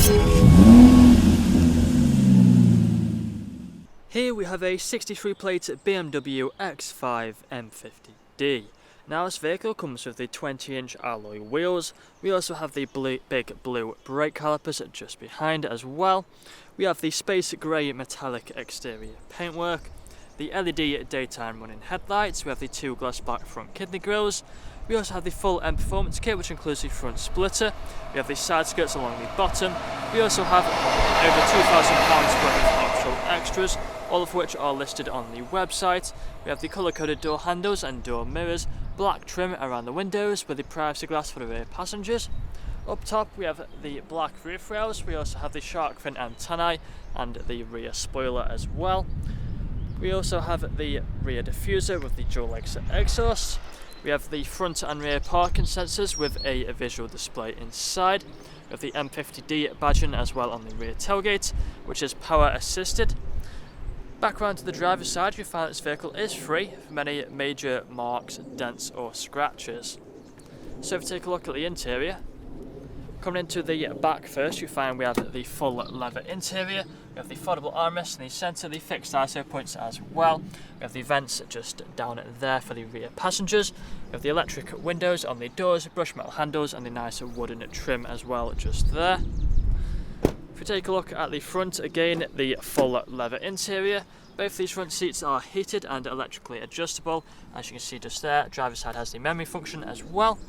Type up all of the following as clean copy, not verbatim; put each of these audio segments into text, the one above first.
Here we have a 63 plate BMW X5 M50D. Now this vehicle comes with the 20-inch alloy wheels. We also have the big blue brake calipers just behind as well. We have the space grey metallic exterior paintwork, the LED daytime running headlights. We have the two glass back front kidney grills. We also have the full M Performance kit, which includes the front splitter. We have the side skirts along the bottom. We also have over £2,000 worth of optional extras, all of which are listed on the website. We have the colour-coded door handles and door mirrors, black trim around the windows with the privacy glass for the rear passengers. Up top we have the black roof rails. We also have the shark fin antennae and the rear spoiler as well. We also have the rear diffuser with the dual exhaust. We have the front and rear parking sensors with a visual display inside. We have the M50D badging as well on the rear tailgate, which is power assisted. Back round to the driver's side, we find this vehicle is free from any major marks, dents or scratches. So if we take a look at the interior, coming into the back first, you find we have the full leather interior. We have the foldable armrest in the centre, the fixed ISO points as well. We have the vents just down there for the rear passengers. We have the electric windows on the doors, brush metal handles and the nice wooden trim as well just there. If we take a look at the front, again the full leather interior. Both these front seats are heated and electrically adjustable. As you can see just there, driver's side has the memory function as well.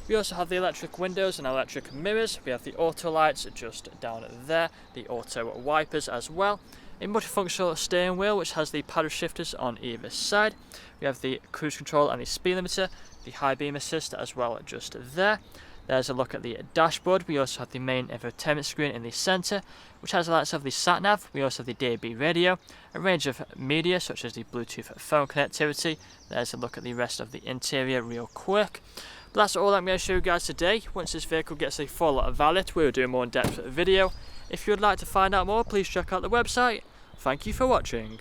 We also have the electric windows and electric mirrors. We have the auto lights just down there, the auto wipers as well. A multifunctional steering wheel which has the paddle shifters on either side. We have the cruise control and the speed limiter, the high beam assist as well just there. There's a look at the dashboard. We also have the main infotainment screen in the centre, which has the likes of the sat-nav. We also have the DAB radio, a range of media such as the Bluetooth phone connectivity. There's a look at the rest of the interior real quick. But that's all I'm going to show you guys today. Once this vehicle gets a full valet, we'll do a more in-depth video. If you would like to find out more, please check out the website. Thank you for watching.